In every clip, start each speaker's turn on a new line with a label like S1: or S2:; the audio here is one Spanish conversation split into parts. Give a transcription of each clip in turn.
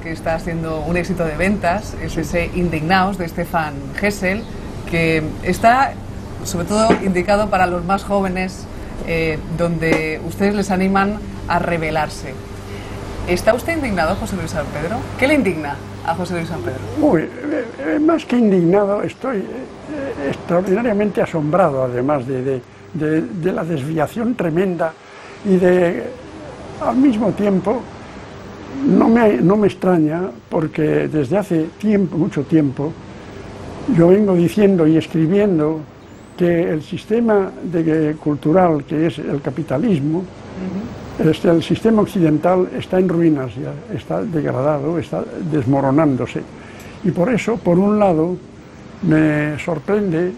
S1: que está siendo un éxito de ventas es ese Indignaos de Stefan Hessel, que está sobre todo indicado para los más jóvenes, donde ustedes les animan a rebelarse. ¿Está usted indignado, José Luis San Pedro? ¿Qué le indigna a José Luis San Pedro?
S2: Uy, más que indignado, estoy extraordinariamente asombrado, además de la desviación tremenda y al mismo tiempo, no me extraña, porque desde hace mucho tiempo, yo vengo diciendo y escribiendo que el sistema cultural, que es el capitalismo, el sistema occidental está en ruinas, ya está degradado, está desmoronándose. Y por eso, por un lado, me sorprende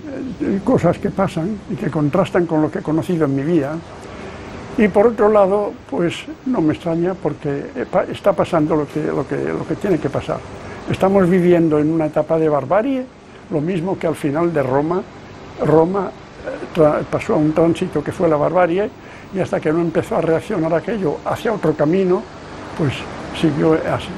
S2: cosas que pasan y que contrastan con lo que he conocido en mi vida. Y por otro lado, pues no me extraña, porque está pasando lo que tiene que pasar. Estamos viviendo en una etapa de barbarie, lo mismo que al final de Roma. Roma pasó a un tránsito que fue la barbarie, y hasta que no empezó a reaccionar aquello hacia otro camino, pues siguió así.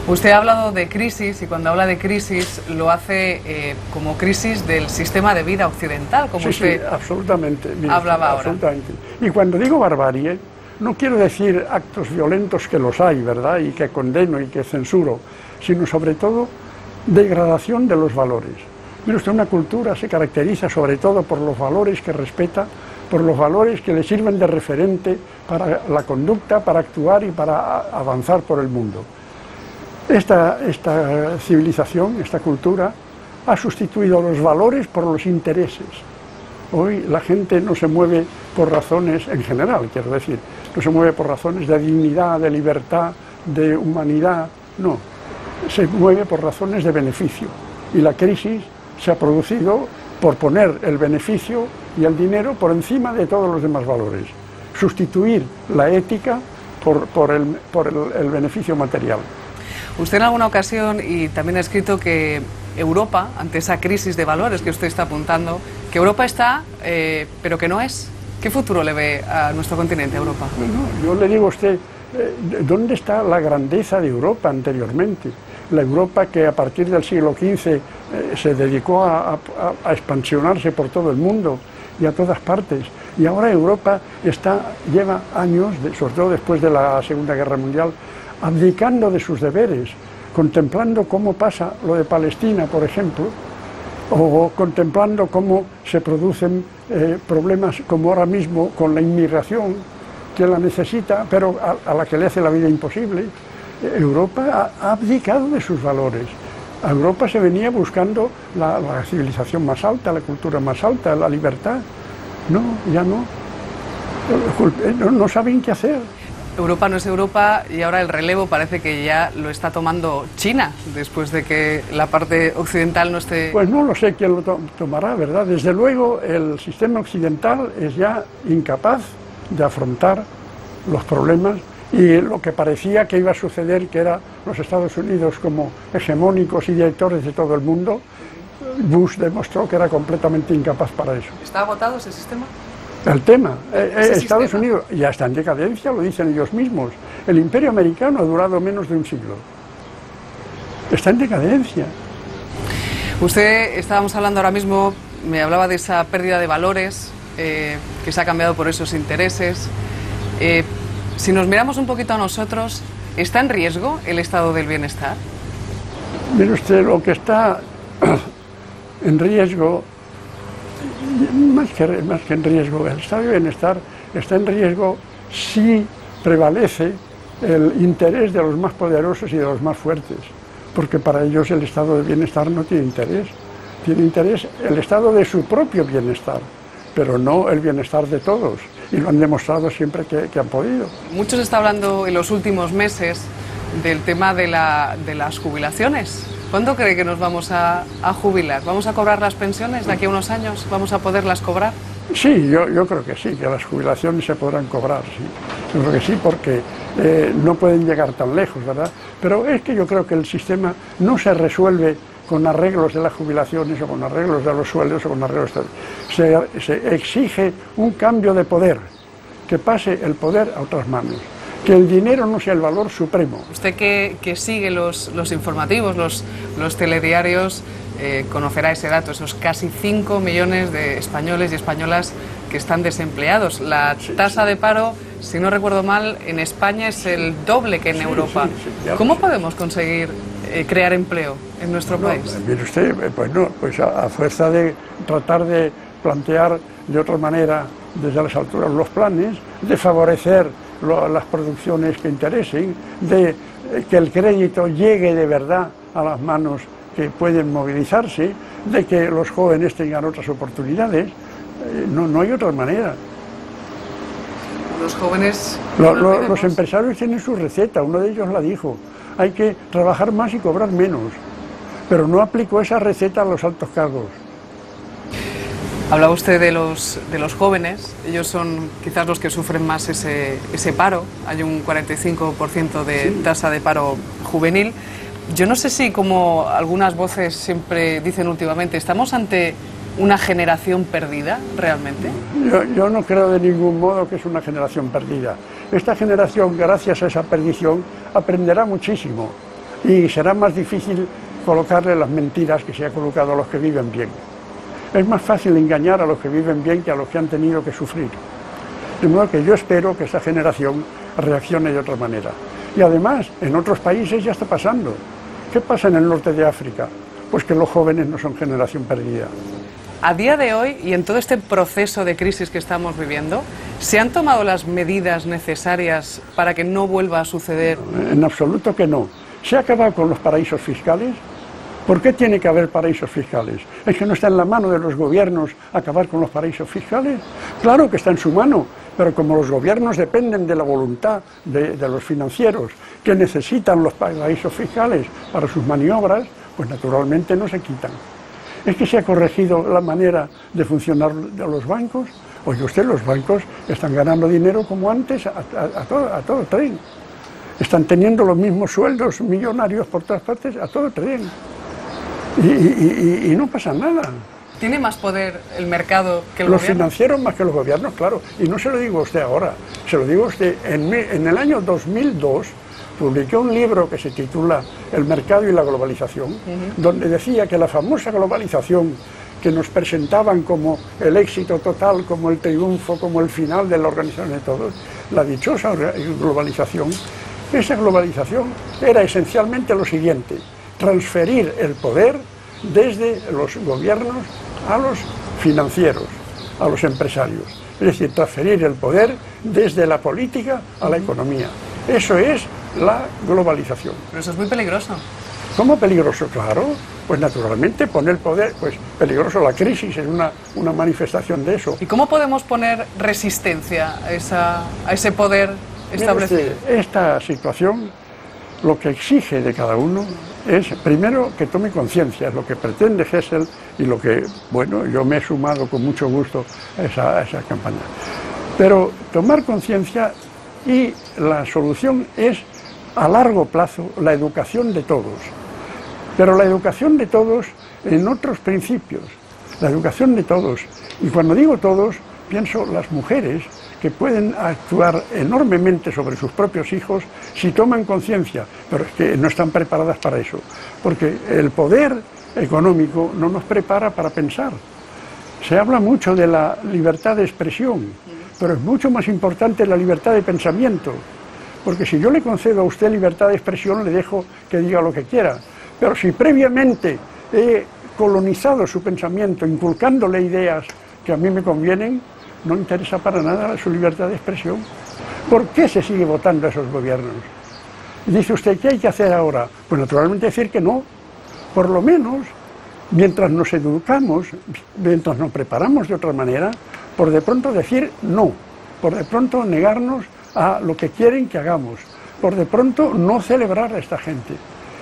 S1: Usted ha hablado de crisis, y cuando habla de crisis lo hace como crisis del sistema de vida occidental, como usted
S2: absolutamente,
S1: hablaba ahora.
S2: Absolutamente. Y cuando digo barbarie, no quiero decir actos violentos, que los hay, ¿verdad?, y que condeno y que censuro, sino sobre todo degradación de los valores. Mire usted, una cultura se caracteriza sobre todo por los valores que respeta, por los valores que le sirven de referente para la conducta, para actuar y para avanzar por el mundo. Esta civilización, esta cultura, ha sustituido los valores por los intereses. Hoy la gente no se mueve por razones, en general, quiero decir, no se mueve por razones de dignidad, de libertad, de humanidad, no. Se mueve por razones de beneficio. Y la crisis se ha producido por poner el beneficio y el dinero por encima de todos los demás valores. Sustituir la ética por el beneficio material.
S1: Usted en alguna ocasión, y también ha escrito que Europa, ante esa crisis de valores que usted está apuntando, que Europa está, pero que no es. ¿Qué futuro le ve a nuestro continente, Europa?
S2: Bueno, yo le digo a usted, ¿dónde está la grandeza de Europa anteriormente? La Europa que a partir del siglo XV se dedicó a expansionarse por todo el mundo y a todas partes. Y ahora Europa lleva años, sobre todo después de la Segunda Guerra Mundial, abdicando de sus deberes, contemplando cómo pasa lo de Palestina, por ejemplo, o contemplando cómo se producen problemas como ahora mismo con la inmigración, que la necesita, pero a la que le hace la vida imposible. Europa ha abdicado de sus valores. A Europa se venía buscando la civilización más alta, la cultura más alta, la libertad. No, ya no. No saben qué hacer.
S1: Europa no es Europa, y ahora el relevo parece que ya lo está tomando China, después de que la parte occidental no esté...
S2: Pues no lo sé quién lo tomará, ¿verdad? Desde luego el sistema occidental es ya incapaz de afrontar los problemas, y lo que parecía que iba a suceder, que era los Estados Unidos como hegemónicos y directores de todo el mundo, Bush demostró que era completamente incapaz para eso.
S1: ¿Está agotado ese sistema?
S2: El tema, Estados Unidos ya está en decadencia, lo dicen ellos mismos. El imperio americano ha durado menos de un siglo. Está en decadencia.
S1: Usted, estábamos hablando ahora mismo, me hablaba de esa pérdida de valores, que se ha cambiado por esos intereses. Si nos miramos un poquito a nosotros, ¿está en riesgo el estado del bienestar?
S2: Mire usted, lo que está en riesgo, más que en riesgo, el estado de bienestar está en riesgo si prevalece el interés de los más poderosos y de los más fuertes, porque para ellos el estado de bienestar no tiene interés el estado de su propio bienestar, pero no el bienestar de todos, y lo han demostrado siempre que han podido.
S1: Mucho se está hablando en los últimos meses del tema de las jubilaciones. ¿Cuándo cree que nos vamos a jubilar? ¿Vamos a cobrar las pensiones de aquí a unos años? ¿Vamos a poderlas cobrar?
S2: Sí, yo creo que sí, que las jubilaciones se podrán cobrar, sí. Yo creo que sí, porque no pueden llegar tan lejos, ¿verdad? Pero es que yo creo que el sistema no se resuelve con arreglos de las jubilaciones o con arreglos de los sueldos o con arreglos se exige un cambio de poder, que pase el poder a otras manos. que el dinero no sea el valor supremo.
S1: Usted que sigue los informativos, los telediarios, conocerá ese dato, esos casi 5 millones de españoles y españolas que están desempleados. La tasa de paro, si no recuerdo mal, en España es el doble que en Europa. ¿Cómo podemos conseguir crear empleo en nuestro país?
S2: Mire usted, pues a fuerza de tratar de plantear de otra manera desde las alturas los planes, de favorecer las producciones que interesen, de que el crédito llegue de verdad a las manos que pueden movilizarse, de que los jóvenes tengan otras oportunidades. No hay otra manera.
S1: Los jóvenes...
S2: Los empresarios tienen su receta, uno de ellos la dijo: hay que trabajar más y cobrar menos, pero no aplicó esa receta a los altos cargos.
S1: Hablaba usted de los jóvenes, ellos son quizás los que sufren más ese paro, hay un 45% de tasa de paro juvenil. Yo no sé si, como algunas voces siempre dicen últimamente, ¿estamos ante una generación perdida realmente?
S2: Yo no creo de ningún modo que es una generación perdida. Esta generación, gracias a esa perdición, aprenderá muchísimo y será más difícil colocarle las mentiras que se ha colocado a los que viven bien. Es más fácil engañar a los que viven bien que a los que han tenido que sufrir. De modo que yo espero que esta generación reaccione de otra manera. Y además, en otros países ya está pasando. ¿Qué pasa en el norte de África? Pues que los jóvenes no son generación perdida.
S1: A día de hoy, y en todo este proceso de crisis que estamos viviendo, ¿se han tomado las medidas necesarias para que no vuelva a suceder?
S2: En absoluto que no. ¿Se ha acabado con los paraísos fiscales? ¿Por qué tiene que haber paraísos fiscales? ¿Es que no está en la mano de los gobiernos acabar con los paraísos fiscales? Claro que está en su mano, pero como los gobiernos dependen de la voluntad de los financieros, que necesitan los paraísos fiscales para sus maniobras, pues naturalmente no se quitan. ¿Es que se ha corregido la manera de funcionar de los bancos? Oye usted, los bancos están ganando dinero como antes a todo tren. Están teniendo los mismos sueldos millonarios por todas partes a todo tren. Y no pasa nada.
S1: ¿Tiene más poder el mercado que el
S2: los
S1: gobierno?
S2: Financieros más que los gobiernos, claro. Y no se lo digo a usted ahora, se lo digo a usted. En el año 2002 publiqué un libro que se titula El mercado y la globalización, donde decía que la famosa globalización que nos presentaban como el éxito total, como el triunfo, como el final de la organización de todos, la dichosa globalización, esa globalización era esencialmente lo siguiente: transferir el poder desde los gobiernos a los financieros, a los empresarios. Es decir, transferir el poder desde la política a la economía. Eso es la globalización.
S1: Pero eso es muy peligroso.
S2: ¿Cómo peligroso? Claro, pues naturalmente poner poder, pues peligroso. La crisis es una manifestación de eso.
S1: ¿Y cómo podemos poner resistencia a ese poder establecido?
S2: Esta situación lo que exige de cada uno es, primero, que tome conciencia, es lo que pretende Hessel y lo que, bueno, yo me he sumado con mucho gusto a esa campaña. Pero tomar conciencia, y la solución es, a largo plazo, la educación de todos. Pero la educación de todos en otros principios, la educación de todos. Y cuando digo todos, pienso las mujeres, que pueden actuar enormemente sobre sus propios hijos si toman conciencia, pero es que no están preparadas para eso, porque el poder económico no nos prepara para pensar. Se habla mucho de la libertad de expresión, pero es mucho más importante la libertad de pensamiento, porque si yo le concedo a usted libertad de expresión, le dejo que diga lo que quiera, pero si previamente he colonizado su pensamiento, inculcándole ideas que a mí me convienen, no interesa para nada su libertad de expresión. ¿Por qué se sigue votando a esos gobiernos? Dice usted, ¿qué hay que hacer ahora? Pues naturalmente decir que no. Por lo menos, mientras nos educamos, mientras nos preparamos de otra manera, por de pronto decir no, por de pronto negarnos a lo que quieren que hagamos, por de pronto no celebrar a esta gente.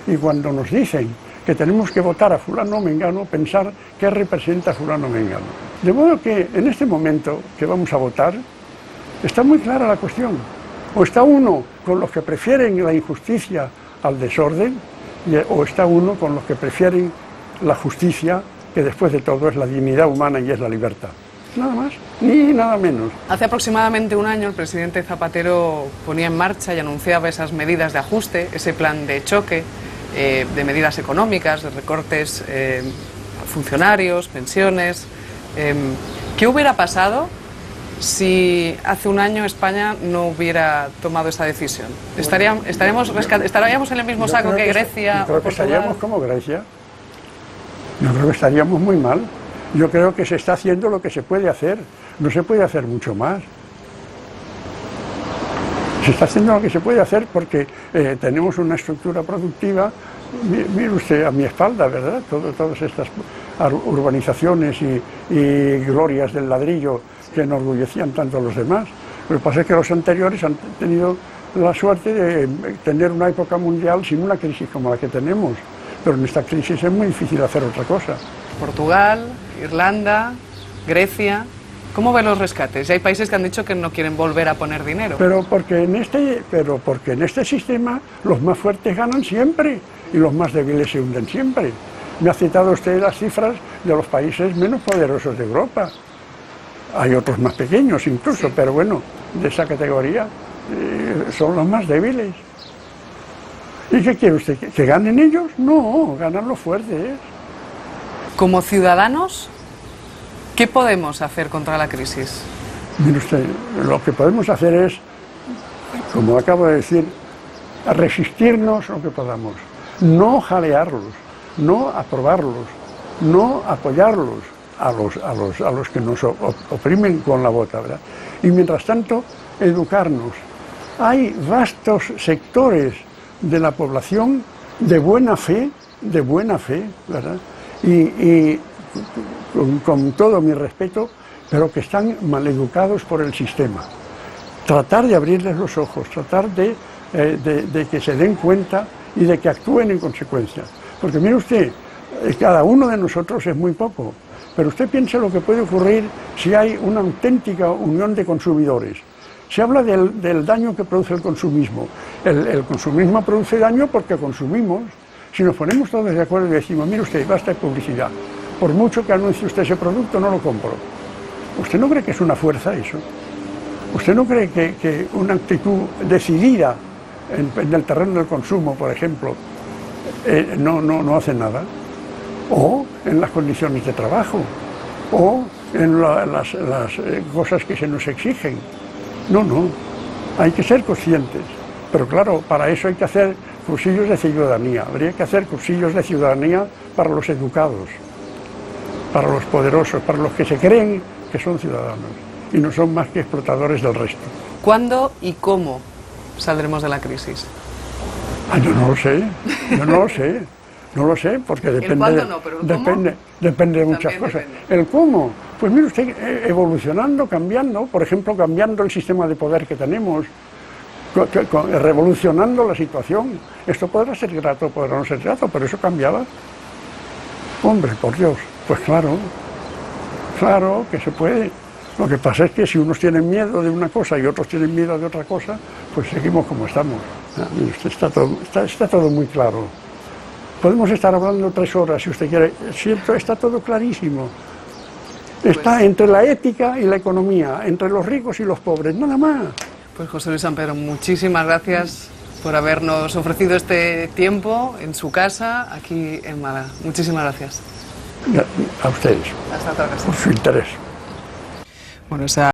S2: Y cuando nos dicen que tenemos que votar a fulano o mengano, pensar qué representa fulano o mengano. De modo que en este momento que vamos a votar, está muy clara la cuestión. O está uno con los que prefieren la injusticia al desorden, o está uno con los que prefieren la justicia, que después de todo es la dignidad humana y es la libertad. nada más, ni nada menos.
S1: Hace aproximadamente un año el presidente Zapatero ponía en marcha y anunciaba esas medidas de ajuste, ese plan de choque, de medidas económicas, de recortes a funcionarios, pensiones. ¿Qué hubiera pasado si hace un año España no hubiera tomado esa decisión? ¿Estaríamos en el mismo saco que Grecia?
S2: Yo creo que estaríamos como Grecia. Yo creo que estaríamos muy mal. Yo creo que se está haciendo lo que se puede hacer. No se puede hacer mucho más. Se está haciendo lo que se puede hacer porque tenemos una estructura productiva. Mire usted a mi espalda, ¿verdad? Todas estas urbanizaciones y glorias del ladrillo que enorgullecían tanto a los demás. Lo que pasa es que los anteriores han tenido la suerte de tener una época mundial sin una crisis como la que tenemos. Pero en esta crisis es muy difícil hacer otra cosa.
S1: Portugal, Irlanda, Grecia. ¿Cómo ven los rescates? Y hay países que han dicho que no quieren volver a poner dinero.
S2: Pero porque en este sistema los más fuertes ganan siempre y los más débiles se hunden siempre. Me ha citado usted las cifras de los países menos poderosos de Europa. Hay otros más pequeños incluso, sí, pero bueno, de esa categoría son los más débiles. ¿Y qué quiere usted? ¿Que ganen ellos? No, ganan los fuertes.
S1: Como ciudadanos, ¿qué podemos hacer contra la crisis?
S2: Mire usted, lo que podemos hacer es, como acabo de decir, resistirnos lo que podamos, no jalearlos, no aprobarlos, no apoyarlos a los que nos oprimen con la bota, ¿verdad? Y mientras tanto, educarnos. Hay vastos sectores de la población de buena fe, ¿verdad? Y con todo mi respeto, pero que están maleducados por el sistema. Tratar de abrirles los ojos, tratar de que se den cuenta y de que actúen en consecuencia. Porque mire usted, cada uno de nosotros es muy poco, pero usted piensa lo que puede ocurrir si hay una auténtica unión de consumidores. Se habla del daño que produce el consumismo. El consumismo produce daño porque consumimos. Si nos ponemos todos de acuerdo y decimos, mire usted, basta de publicidad, por mucho que anuncie usted ese producto, no lo compro. ¿Usted no cree que es una fuerza eso? ¿Usted no cree que una actitud decidida en el terreno del consumo, por ejemplo, no hace nada? O en las condiciones de trabajo, o en las cosas que se nos exigen. No, hay que ser conscientes. Pero claro, para eso hay que hacer cursillos de ciudadanía. Habría que hacer cursillos de ciudadanía para los educados, para los poderosos, para los que se creen que son ciudadanos y no son más que explotadores del resto.
S1: ¿Cuándo y cómo saldremos de la crisis?
S2: Yo no lo sé, porque depende, depende de muchas cosas. Depende. ¿El cómo? Pues mire usted, evolucionando, cambiando, por ejemplo, cambiando el sistema de poder que tenemos, revolucionando la situación. Esto podrá ser grato, podrá no ser grato, pero eso cambiaba. Hombre, por Dios, pues claro que se puede. Lo que pasa es que si unos tienen miedo de una cosa y otros tienen miedo de otra cosa, pues seguimos como estamos. Está todo muy claro. Podemos estar hablando 3 horas si usted quiere. Siempre está todo clarísimo. Está entre la ética y la economía, entre los ricos y los pobres, nada más.
S1: Pues José Luis Sampedro, muchísimas gracias por habernos ofrecido este tiempo en su casa, aquí en Málaga. Muchísimas gracias.
S2: A ustedes.
S1: Hasta otra ocasión.
S2: Por su interés.
S1: Bueno, esa